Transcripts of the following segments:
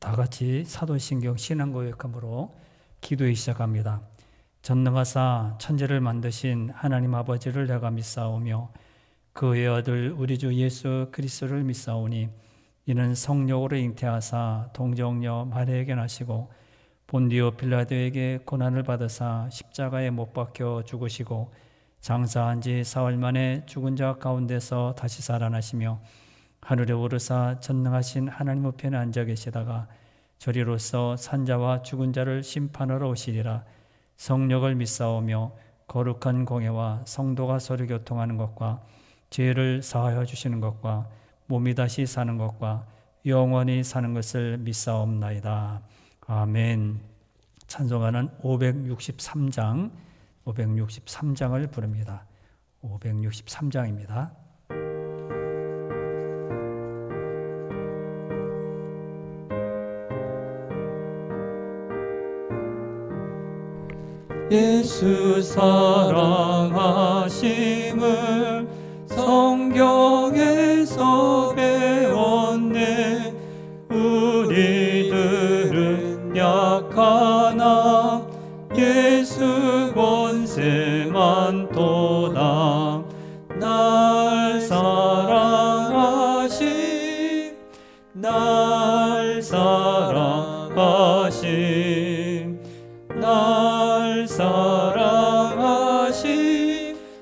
다 같이 사도신경 신앙고백함으로 기도에 시작합니다. 전능하사 천지를 만드신 하나님 아버지를 내가 믿사오며 그의 아들 우리 주 예수 그리스도를 믿사오니 이는 성령으로 잉태하사 동정녀 마리아에게 나시고 본디오 빌라도에게 고난을 받으사 십자가에 못 박혀 죽으시고 장사한 지 사흘 만에 죽은 자 가운데서 다시 살아나시며 하늘에 오르사 전능하신 하나님 우편에 앉아 계시다가 저리로서 산자와 죽은 자를 심판하러 오시리라. 성령을 믿사오며 거룩한 공예와 성도가 서로 교통하는 것과 죄를 사하여 주시는 것과 몸이 다시 사는 것과 영원히 사는 것을 믿사옵나이다. 아멘. 찬송가는 563장을 부릅니다. 563장입니다. 예수 사랑하심을 성경에서 배웠네. 우리들은 약하나 예수 권세만 도다. 날 사랑하심 날 사랑하심 날 사랑하심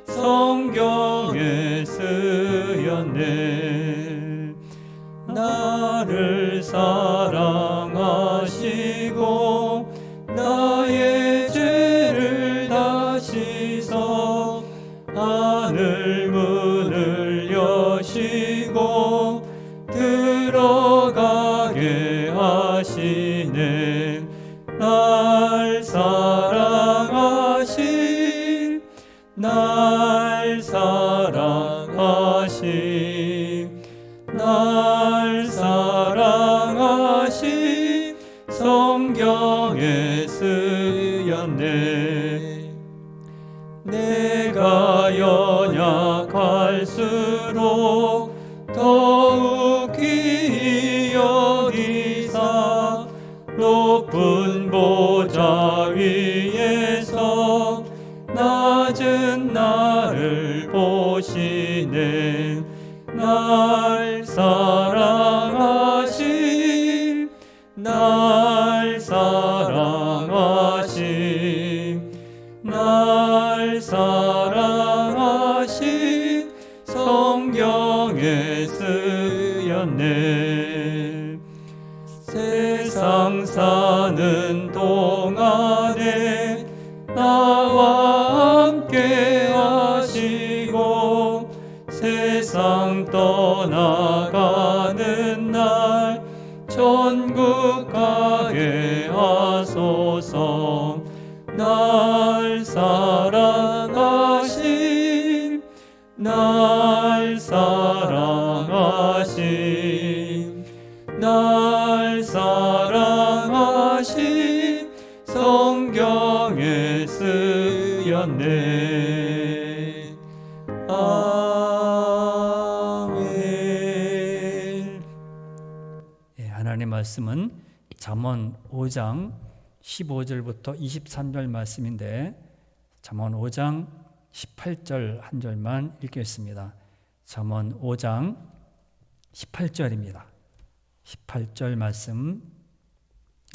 성경에 쓰였네. 나를 사랑하시고 나의 죄를 다 씻어 하늘 문을 여시고 들어가게 하시네. 날 사랑하심 날 사랑하심 날 사랑하심 성경에 쓰였네. 내가 연약할수록 더욱 귀히 여기사 높은 보좌 위에서 낮은 나를 보시네. 날 사랑하심 날 사랑하심 날 사랑하심 성경에 쓰였네. 세상 사는 동안에 나와 함께 하시고 세상 떠나가는 날 천국 가게 하소서. 날 사랑하심 날 사랑하심 날 사랑하심 성경에 쓰였네. 아멘. 하나님의 말씀은 잠언 5장 15절부터 23절 말씀인데 잠언 5장 18절 한 절만 읽겠습니다. 잠언 5장 18절입니다. 18절 말씀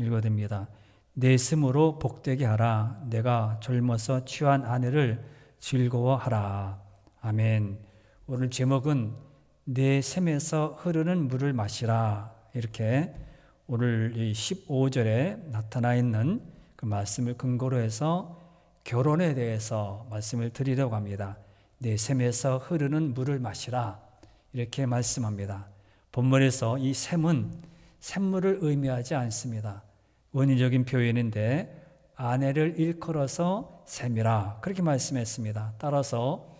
읽어드립니다. 내 셈으로 복되게 하라. 내가 젊어서 취한 아내를 즐거워하라. 아멘. 오늘 제목은 내 셈에서 흐르는 물을 마시라. 이렇게 오늘 이 15절에 나타나 있는 그 말씀을 근거로 해서 결혼에 대해서 말씀을 드리려고 합니다. 내 셈에서 흐르는 물을 마시라. 이렇게 말씀합니다. 본문에서 이 셈은 샘물을 의미하지 않습니다. 원인적인 표현인데 아내를 일컬어서 셈이라 그렇게 말씀했습니다. 따라서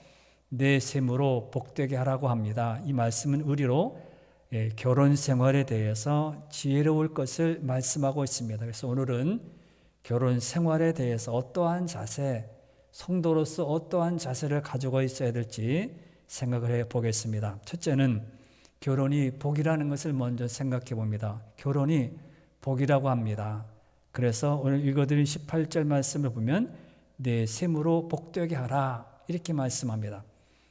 내 셈으로 복되게 하라고 합니다. 이 말씀은 우리로 결혼 생활에 대해서 지혜로울 것을 말씀하고 있습니다. 그래서 오늘은 결혼 생활에 대해서 어떠한 자세, 성도로서 어떠한 자세를 가지고 있어야 될지 생각을 해보겠습니다. 첫째는 결혼이 복이라는 것을 먼저 생각해 봅니다. 결혼이 복이라고 합니다. 그래서 오늘 읽어드린 18절 말씀을 보면 내 셈으로 복되게 하라 이렇게 말씀합니다.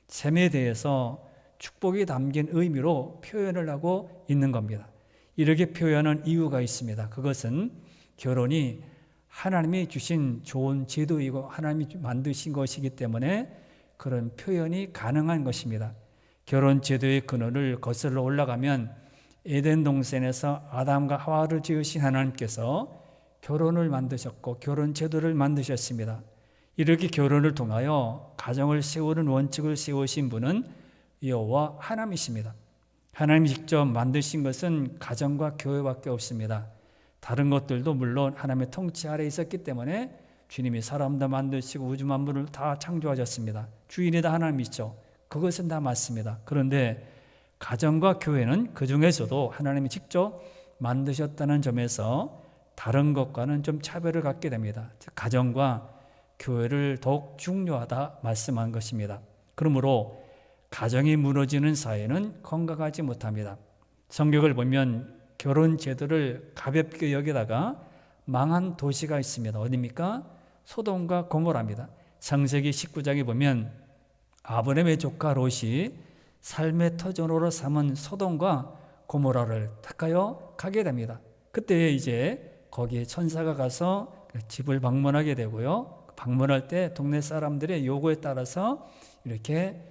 셈에 대해서 축복이 담긴 의미로 표현을 하고 있는 겁니다. 이렇게 표현한 이유가 있습니다. 그것은 결혼이 하나님이 주신 좋은 제도이고 하나님이 만드신 것이기 때문에 그런 표현이 가능한 것입니다. 결혼 제도의 근원을 거슬러 올라가면 에덴 동산에서 아담과 하와를 지으신 하나님께서 결혼을 만드셨고 결혼 제도를 만드셨습니다. 이렇게 결혼을 통하여 가정을 세우는 원칙을 세우신 분은 여호와 하나님이십니다. 하나님이 직접 만드신 것은 가정과 교회밖에 없습니다. 다른 것들도 물론 하나님의 통치 아래 있었기 때문에 주님이 사람도 만드시고 우주 만물을 다 창조하셨습니다. 주인이 다 하나님이죠. 그것은 다 맞습니다. 그런데 가정과 교회는 그 중에서도 하나님이 직접 만드셨다는 점에서 다른 것과는 좀 차별을 갖게 됩니다. 가정과 교회를 더욱 중요하다 말씀한 것입니다. 그러므로 가정이 무너지는 사회는 건강하지 못합니다. 성경을 보면 결혼 제도를 가볍게 여기다가 망한 도시가 있습니다. 어디입니까? 소돔과 고모라입니다. 창세기 19장에 보면 아브라함의 조카 롯이 삶의 터전으로 삼은 소돔과 고모라를 택하여 가게 됩니다. 그때 이제 거기에 천사가 가서 집을 방문하게 되고요. 방문할 때 동네 사람들의 요구에 따라서 이렇게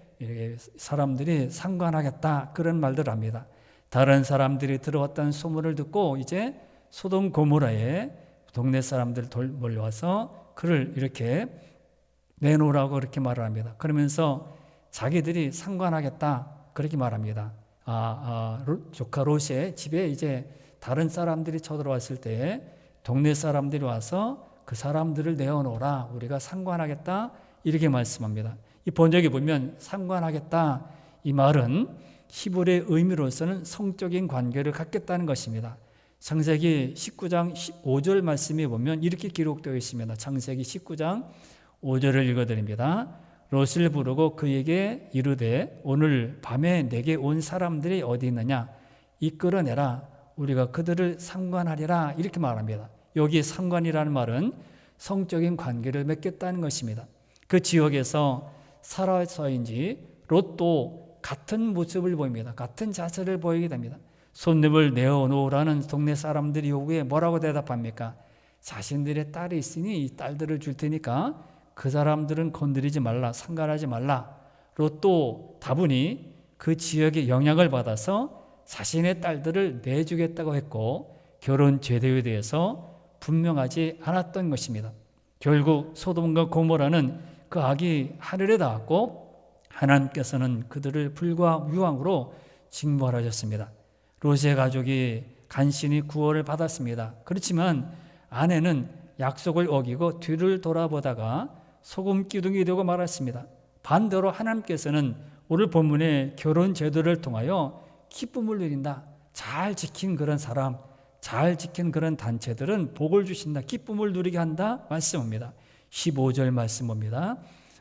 사람들이 상관하겠다 그런 말들 합니다. 다른 사람들이 들어왔다는 소문을 듣고 이제 소돔 고모라에 동네 사람들 몰려와서 그를 이렇게 내놓으라고 그렇게 말을 합니다. 그러면서 자기들이 상관하겠다 그렇게 말합니다. 조카 롯의 집에 이제 다른 사람들이 쳐들어왔을 때 동네 사람들이 와서 그 사람들을 내어놓으라 우리가 상관하겠다 이렇게 말씀합니다. 이 번역에 보면 상관하겠다 이 말은 히브리의 의미로서는 성적인 관계를 갖겠다는 것입니다. 창세기 19장 5절 말씀에 보면 이렇게 기록되어 있습니다. 창세기 19장 5절을 읽어드립니다. 롯을 부르고 그에게 이르되 오늘 밤에 내게 온 사람들이 어디 있느냐 이끌어내라 우리가 그들을 상관하리라 이렇게 말합니다. 여기 상관이라는 말은 성적인 관계를 맺겠다는 것입니다. 그 지역에서 살아서인지 롯도 같은 모습을 보입니다. 같은 자세를 보이게 됩니다. 손님을 내어놓으라는 동네 사람들이 요구에 뭐라고 대답합니까? 자신들의 딸이 있으니 이 딸들을 줄 테니까 그 사람들은 건드리지 말라, 상관하지 말라. 롯도 다분히 그 지역의 영향을 받아서 자신의 딸들을 내주겠다고 했고 결혼 제도에 대해서 분명하지 않았던 것입니다. 결국 소돔과 고모라는 그 악이 하늘에 닿았고 하나님께서는 그들을 불과 유황으로 징벌하셨습니다. 롯의 가족이 간신히 구원을 받았습니다. 그렇지만 아내는 약속을 어기고 뒤를 돌아보다가 소금 기둥이 되고 말았습니다. 반대로 하나님께서는 오늘 본문의 결혼 제도를 통하여 기쁨을 누린다. 잘 지킨 그런 사람, 잘 지킨 그런 단체들은 복을 주신다. 기쁨을 누리게 한다. 말씀합니다. 15절 말씀 봅니다.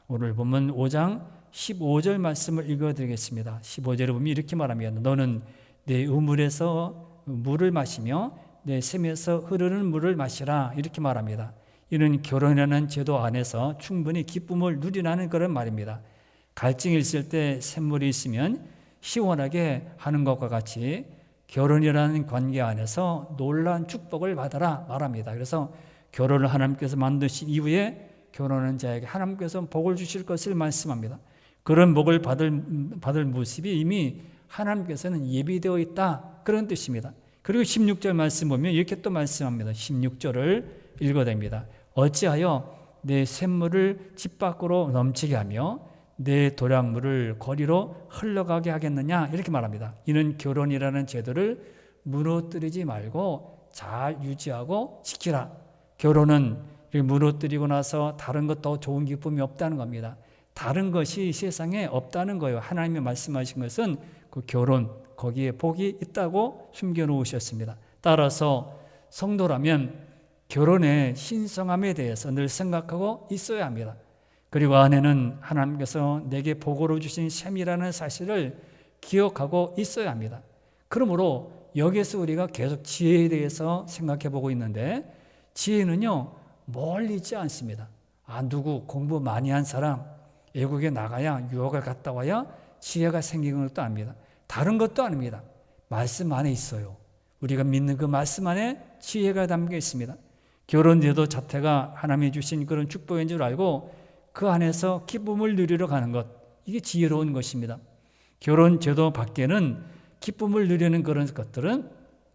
오늘 본문 5장 15절 말씀을 읽어드리겠습니다. 15절에 보면 이렇게 말합니다. 너는 내 우물에서 물을 마시며 내 샘에서 흐르는 물을 마시라 이렇게 말합니다. 이는 결혼이라는 제도 안에서 충분히 기쁨을 누리라는 그런 말입니다. 갈증이 있을 때 샘물이 있으면 시원하게 하는 것과 같이 결혼이라는 관계 안에서 놀라운 축복을 받아라 말합니다. 그래서 결혼을 하나님께서 만드신 이후에 결혼한 자에게 하나님께서 복을 주실 것을 말씀합니다. 그런 복을 받을 모습이 이미 하나님께서는 예비되어 있다 그런 뜻입니다. 그리고 16절 말씀 보면 이렇게 또 말씀합니다. 16절을 읽어댑니다. 어찌하여 내 샘물을 집 밖으로 넘치게 하며 내 도량물을 거리로 흘러가게 하겠느냐 이렇게 말합니다. 이는 결혼이라는 제도를 무너뜨리지 말고 잘 유지하고 지키라. 결혼은 무너뜨리고 나서 다른 것 더 좋은 기쁨이 없다는 겁니다. 다른 것이 세상에 없다는 거예요. 하나님이 말씀하신 것은 그 결혼, 거기에 복이 있다고 숨겨놓으셨습니다. 따라서 성도라면 결혼의 신성함에 대해서 늘 생각하고 있어야 합니다. 그리고 아내는 하나님께서 내게 복으로 주신 셈이라는 사실을 기억하고 있어야 합니다. 그러므로 여기서 우리가 계속 지혜에 대해서 생각해 보고 있는데, 지혜는요 멀리 있지 않습니다. 누구 공부 많이 한 사람 외국에 나가야, 유학을 갔다 와야 지혜가 생기는 것도 아닙니다. 다른 것도 아닙니다. 말씀 안에 있어요. 우리가 믿는 그 말씀 안에 지혜가 담겨 있습니다. 결혼제도 자체가 하나님이 주신 그런 축복인 줄 알고 그 안에서 기쁨을 누리러 가는 것, 이게 지혜로운 것입니다. 결혼제도 밖에는 기쁨을 누리는 그런 것들은,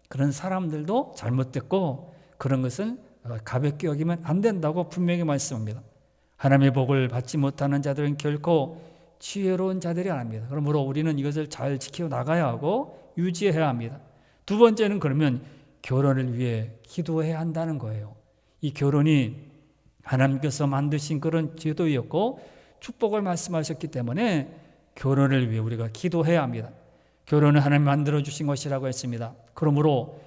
그런 사람들도 잘못됐고 그런 것은 가볍게 여기면 안 된다고 분명히 말씀합니다. 하나님의 복을 받지 못하는 자들은 결코 지혜로운 자들이 아닙니다. 그러므로 우리는 이것을 잘 지켜 나가야 하고 유지해야 합니다. 두 번째는 그러면 결혼을 위해 기도해야 한다는 거예요. 이 결혼이 하나님께서 만드신 그런 제도였고 축복을 말씀하셨기 때문에 결혼을 위해 우리가 기도해야 합니다. 결혼은 하나님 만들어주신 것이라고 했습니다. 그러므로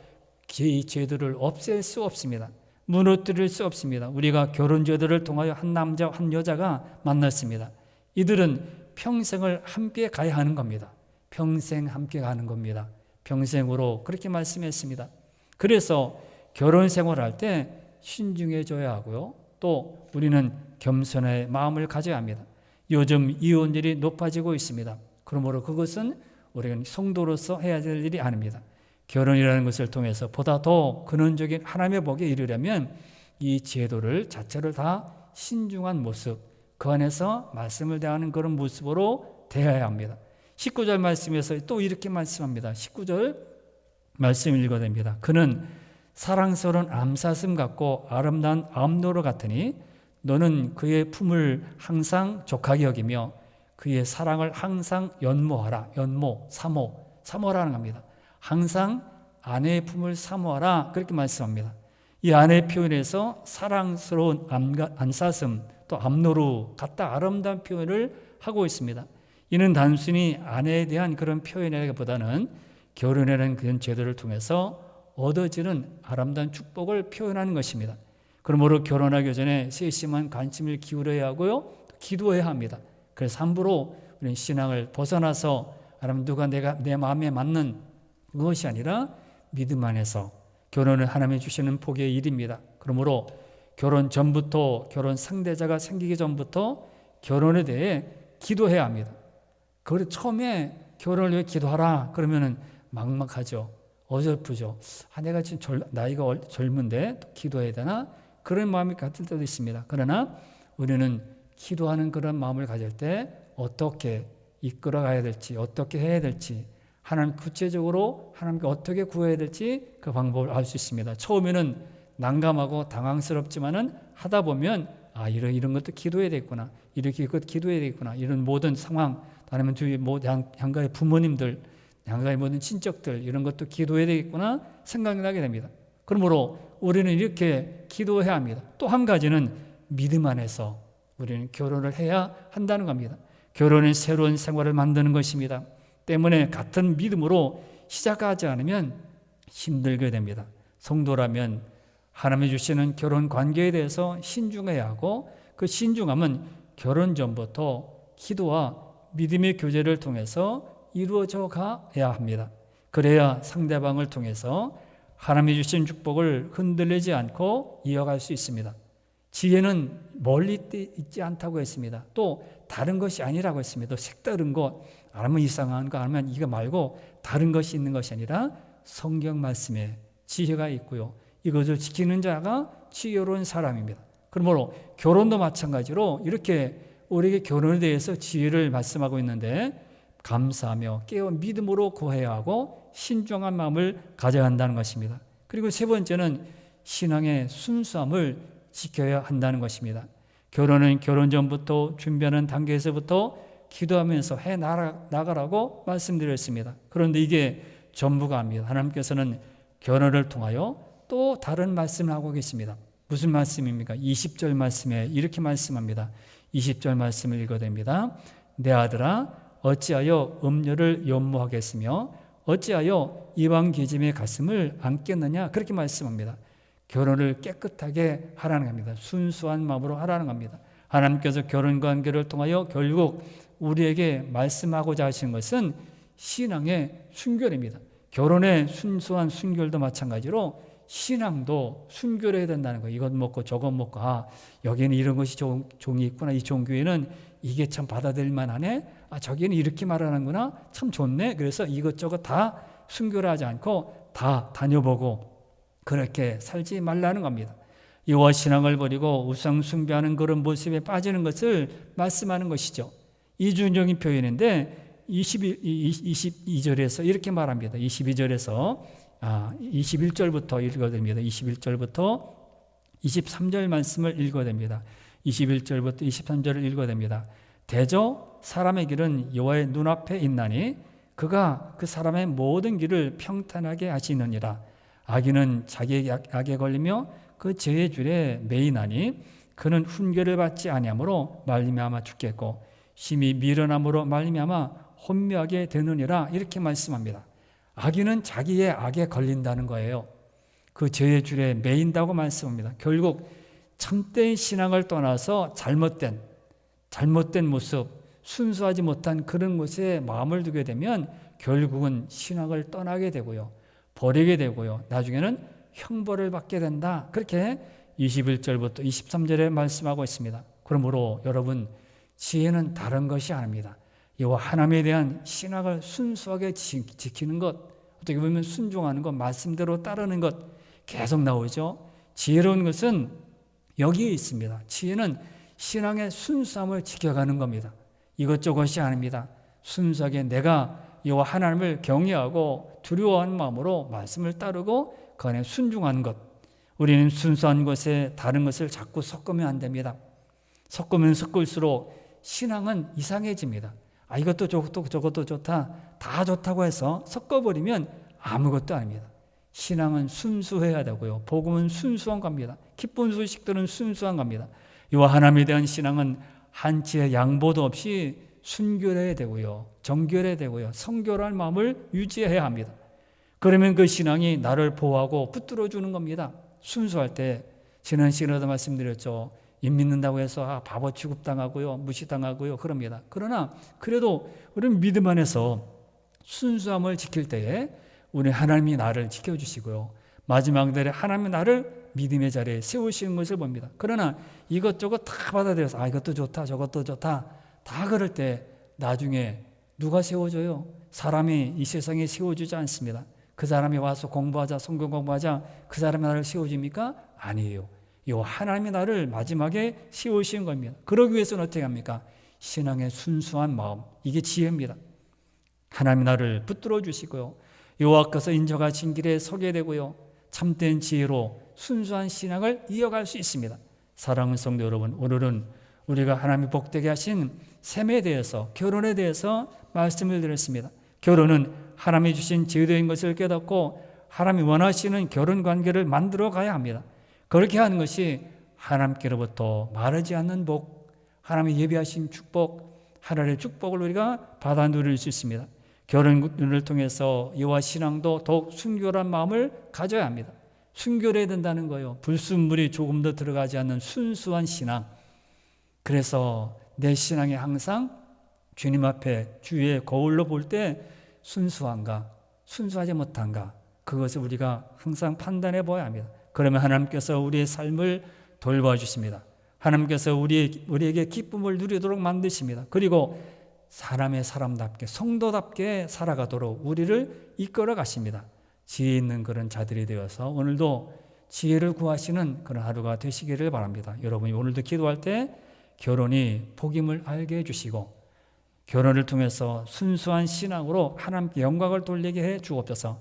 이 제도를 없앨 수 없습니다. 무너뜨릴 수 없습니다. 우리가 결혼 제도를 통하여 한 남자 한 여자가 만났습니다. 이들은 평생을 함께 가야 하는 겁니다. 평생 함께 가는 겁니다. 평생으로 그렇게 말씀했습니다. 그래서 결혼 생활할 때 신중해져야 하고요. 또 우리는 겸손의 마음을 가져야 합니다. 요즘 이혼율이 높아지고 있습니다. 그러므로 그것은 우리가 성도로서 해야 될 일이 아닙니다. 결혼이라는 것을 통해서 보다 더 근원적인 하나님의 복에 이르려면 이 제도를 자체를 다 신중한 모습, 그 안에서 말씀을 대하는 그런 모습으로 대해야 합니다. 19절 말씀에서 또 이렇게 말씀합니다. 19절 말씀 읽어냅니다. 그는 사랑스러운 암사슴 같고 아름다운 암노루 같으니 너는 그의 품을 항상 족하게 여기며 그의 사랑을 항상 연모하라. 연모, 사모라는 겁니다. 항상 아내의 품을 사모하라. 그렇게 말씀합니다. 이 아내의 표현에서 사랑스러운 암사슴 또 암노루 같다 아름다운 표현을 하고 있습니다. 이는 단순히 아내에 대한 그런 표현이라기보다는 결혼이라는 그런 제도를 통해서 얻어지는 아름다운 축복을 표현하는 것입니다. 그러므로 결혼하기 전에 세심한 관심을 기울여야 하고요, 기도해야 합니다. 그래서 함부로 우리는 신앙을 벗어나서 누가 내 마음에 맞는 그것이 아니라 믿음 안에서 결혼은 하나님이 주시는 복의 일입니다. 그러므로 결혼 전부터, 결혼 상대자가 생기기 전부터 결혼에 대해 기도해야 합니다. 그걸 처음에 결혼을 위해 기도하라 그러면은 막막하죠. 어설프죠. 내가 지금 나이가 젊은데 기도해야 되나? 그런 마음이 같을 때도 있습니다. 그러나 우리는 기도하는 그런 마음을 가질 때 어떻게 이끌어가야 될지, 어떻게 해야 될지, 하나님 구체적으로 하나님께 어떻게 구해야 될지 그 방법을 알 수 있습니다. 처음에는 난감하고 당황스럽지만은 하다 보면 이런 것도 기도해야 되겠구나, 이렇게 이것 기도해야 되겠구나, 이런 모든 상황, 아니면 주위 양가의 부모님들, 양가의 모든 친척들 이런 것도 기도해야 되겠구나 생각이 나게 됩니다. 그러므로 우리는 이렇게 기도해야 합니다. 또 한 가지는 믿음 안에서 우리는 결혼을 해야 한다는 겁니다. 결혼은 새로운 생활을 만드는 것입니다. 때문에 같은 믿음으로 시작하지 않으면 힘들게 됩니다. 성도라면 하나님이 주시는 결혼 관계에 대해서 신중해야 하고 그 신중함은 결혼 전부터 기도와 믿음의 교제를 통해서 이루어져 가야 합니다. 그래야 상대방을 통해서 하나님이 주신 축복을 흔들리지 않고 이어갈 수 있습니다. 지혜는 멀리 있지 않다고 했습니다. 또 다른 것이 아니라고 했습니다. 또 색다른 것, 아니면 이상한 거, 아니면 이거 말고 다른 것이 있는 것이 아니라 성경 말씀에 지혜가 있고요. 이것을 지키는 자가 지혜로운 사람입니다. 그러므로 결혼도 마찬가지로 이렇게 우리에게 결혼에 대해서 지혜를 말씀하고 있는데 감사하며 깨어 믿음으로 구해야 하고 신중한 마음을 가져야 한다는 것입니다. 그리고 세 번째는 신앙의 순수함을 지켜야 한다는 것입니다. 결혼은 결혼 전부터 준비하는 단계에서부터 기도하면서 해 나가라고 말씀드렸습니다. 그런데 이게 전부가 아닙니다. 하나님께서는 결혼을 통하여 또 다른 말씀을 하고 계십니다. 무슨 말씀입니까? 20절 말씀에 이렇게 말씀합니다. 20절 말씀을 읽어댑니다. 내 아들아 어찌하여 음료를 연모하겠으며 어찌하여 이방 계집의 가슴을 안겠느냐 그렇게 말씀합니다. 결혼을 깨끗하게 하라는 겁니다. 순수한 마음으로 하라는 겁니다. 하나님께서 결혼관계를 통하여 결국 우리에게 말씀하고자 하시는 것은 신앙의 순결입니다. 결혼의 순수한 순결도 마찬가지로 신앙도 순결해야 된다는 거예요. 이것 먹고 저것 먹고 여기는 이런 것이 종이 있구나. 이 종교에는 이게 참 받아들일 만하네. 저기는 이렇게 말하는구나. 참 좋네. 그래서 이것저것 다 순결하지 않고 다 다녀보고 그렇게 살지 말라는 겁니다. 여호와 신앙을 버리고 우상 숭배하는 그런 모습에 빠지는 것을 말씀하는 것이죠. 이중적인 표현인데 22절에서 이렇게 말합니다. 22절에서 21절부터 읽어야 됩니다. 21절부터 23절 말씀을 읽어야 됩니다. 21절부터 23절을 읽어야 됩니다. 대저 사람의 길은 여호와의 눈앞에 있나니 그가 그 사람의 모든 길을 평탄하게 하시느니라. 악인은 자기의 악에 걸리며 그 죄의 줄에 매이나니 그는 훈계를 받지 아니하므로 말미암아 죽겠고 심히 미련함으로 말미암아 혼미하게 되느니라. 이렇게 말씀합니다. 악인은 자기의 악에 걸린다는 거예요. 그 죄의 줄에 매인다고 말씀합니다. 결국 참된 신앙을 떠나서 잘못된 모습, 순수하지 못한 그런 것에 마음을 두게 되면 결국은 신앙을 떠나게 되고요. 버리게 되고요. 나중에는 형벌을 받게 된다. 그렇게 21절부터 23절에 말씀하고 있습니다. 그러므로 여러분, 지혜는 다른 것이 아닙니다. 여호와 하나님에 대한 신앙을 순수하게 지키는 것, 어떻게 보면 순종하는 것, 말씀대로 따르는 것 계속 나오죠. 지혜로운 것은 여기에 있습니다. 지혜는 신앙의 순수함을 지켜가는 겁니다. 이것저것이 아닙니다. 순수하게 내가 여호와 하나님을 경외하고 두려워하는 마음으로 말씀을 따르고 그 안에 순종하는 것. 우리는 순수한 것에 다른 것을 자꾸 섞으면 안 됩니다. 섞으면 섞을수록 신앙은 이상해집니다. 이것도 좋고 저것도 좋다, 다 좋다고 해서 섞어버리면 아무것도 아닙니다. 신앙은 순수해야 되고요. 복음은 순수한 겁니다. 기쁜 소식들은 순수한 겁니다. 여호와 하나님에 대한 신앙은 한치의 양보도 없이 순결해야 되고요. 정결해야 되고요. 성결한 마음을 유지해야 합니다. 그러면 그 신앙이 나를 보호하고 붙들어 주는 겁니다. 순수할 때 지난 시간에도 말씀드렸죠. 임 믿는다고 해서 바보 취급당하고요. 무시당하고요. 그럽니다. 그러나 그래도 우리는 믿음 안에서 순수함을 지킬 때에 우리 하나님이 나를 지켜주시고요. 마지막 날에 하나님이 나를 믿음의 자리에 세우시는 것을 봅니다. 그러나 이것저것 다 받아들여서 이것도 좋다 저것도 좋다 다 그럴 때 나중에 누가 세워줘요? 사람이 이 세상에 세워주지 않습니다. 그 사람이 와서 공부하자 성경 공부하자 그 사람이 나를 세워줍니까? 아니에요. 이 하나님이 나를 마지막에 세우신 겁니다. 그러기 위해서는 어떻게 합니까? 신앙의 순수한 마음, 이게 지혜입니다. 하나님이 나를 붙들어 주시고요. 여호와께서 인정하신 길에 서게 되고요. 참된 지혜로 순수한 신앙을 이어갈 수 있습니다. 사랑하는 성도 여러분, 오늘은 우리가 하나님이 복되게 하신 셈에 대해서, 결혼에 대해서 말씀을 드렸습니다. 결혼은 하나님이 주신 제도인 것을 깨닫고 하나님이 원하시는 결혼 관계를 만들어 가야 합니다. 그렇게 하는 것이 하나님께로부터 마르지 않는 복, 하나님이 예비하신 축복, 하나님의 축복을 우리가 받아 누릴 수 있습니다. 결혼을 통해서 여호와 신앙도 더욱 순결한 마음을 가져야 합니다. 순결해야 된다는 거예요. 불순물이 조금 더 들어가지 않는 순수한 신앙. 그래서 내 신앙이 항상 주님 앞에 주의 거울로 볼 때 순수한가, 순수하지 못한가, 그것을 우리가 항상 판단해 보아야 합니다. 그러면 하나님께서 우리의 삶을 돌봐주십니다. 하나님께서 우리에게 기쁨을 누리도록 만드십니다. 그리고 사람답게 성도답게 살아가도록 우리를 이끌어 가십니다. 지혜 있는 그런 자들이 되어서 오늘도 지혜를 구하시는 그런 하루가 되시기를 바랍니다. 여러분이 오늘도 기도할 때 결혼이 복임을 알게 해주시고 결혼을 통해서 순수한 신앙으로 하나님께 영광을 돌리게 해 주옵소서.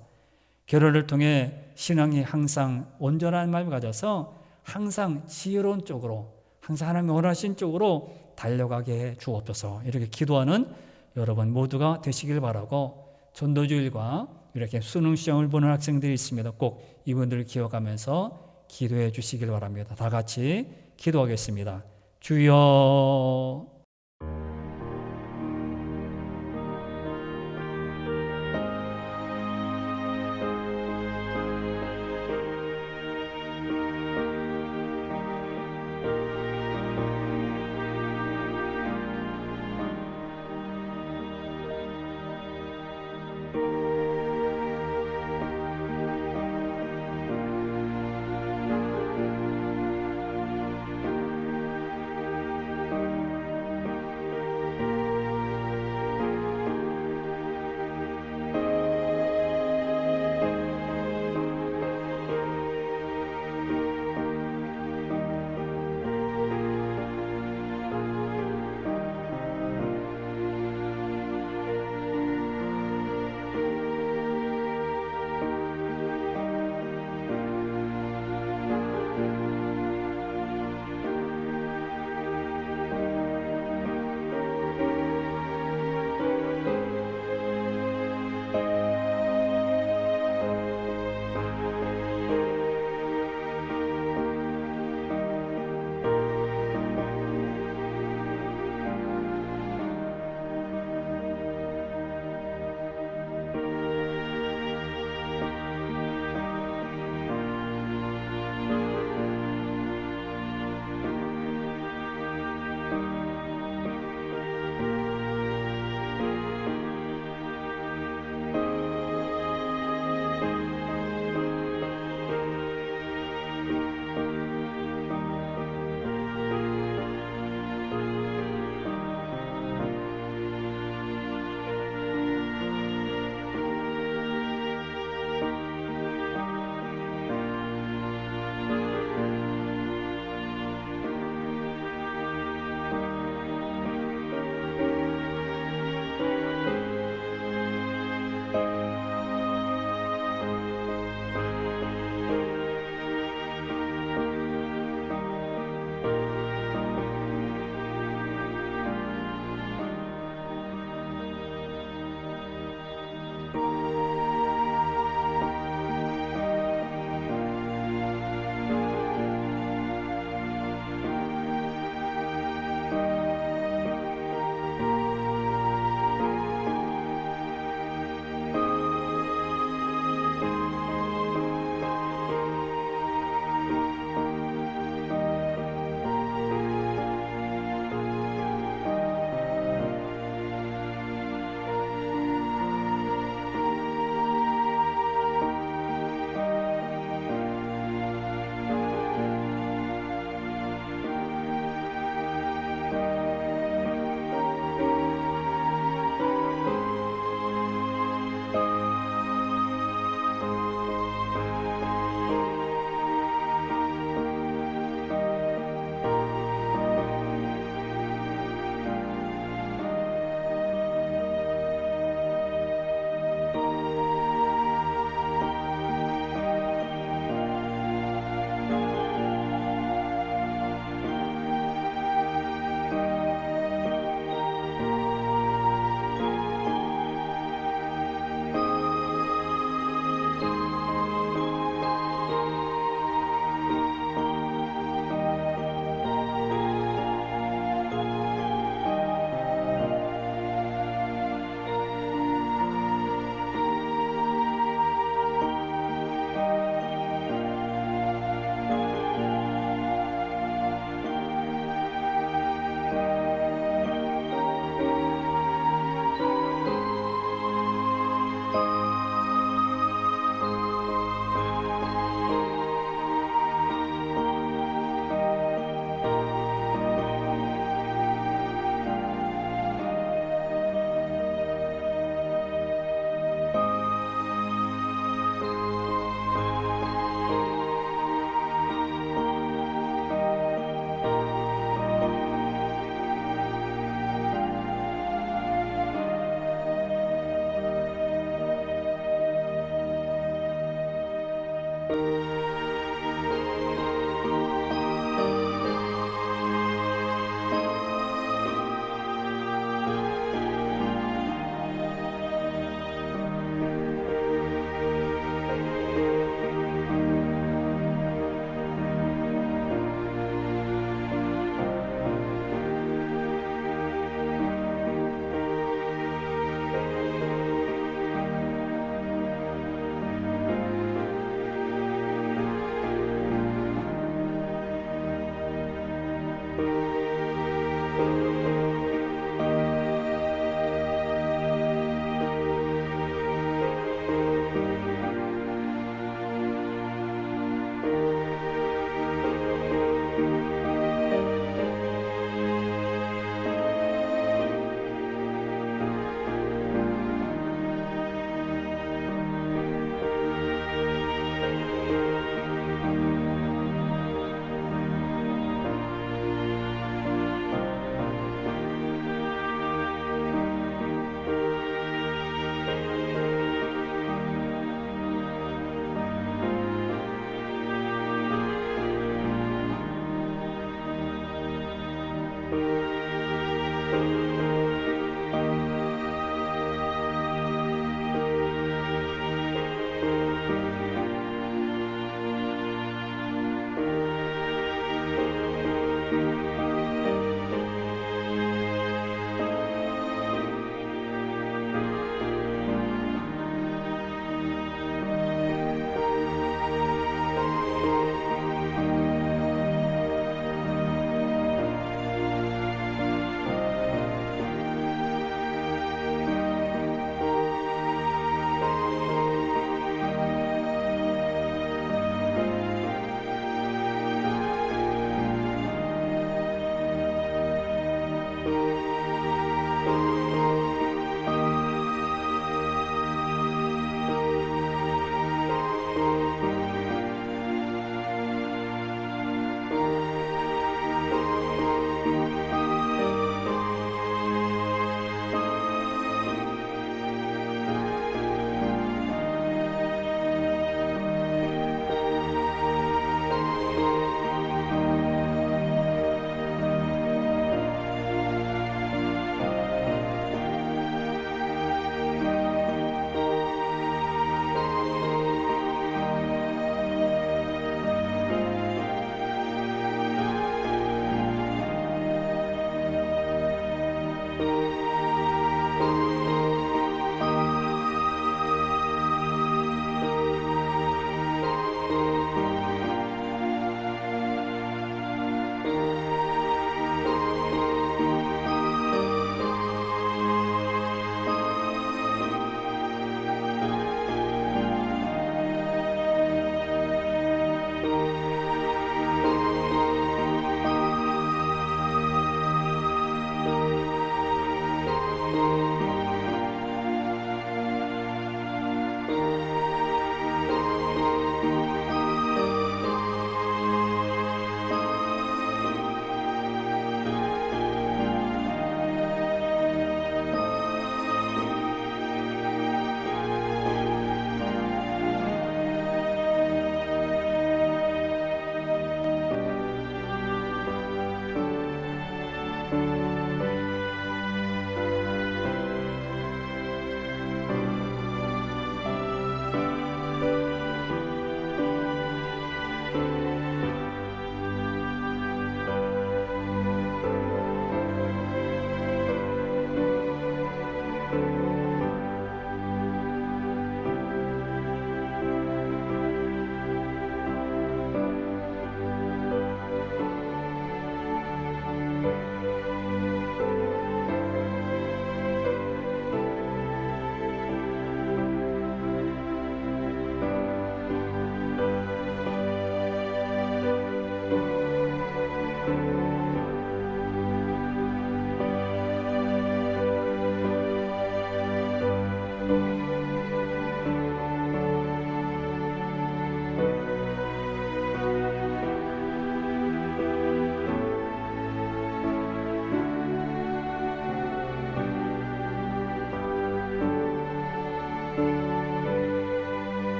결혼을 통해 신앙이 항상 온전한 마음을 가져서 항상 지혜로운 쪽으로, 항상 하나님이 원하신 쪽으로 달려가게 해 주옵소서. 이렇게 기도하는 여러분 모두가 되시길 바라고, 전도주일과 이렇게 수능 시험을 보는 학생들이 있습니다. 꼭 이분들을 기억하면서 기도해 주시길 바랍니다. 다 같이 기도하겠습니다. 주여.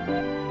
아멘.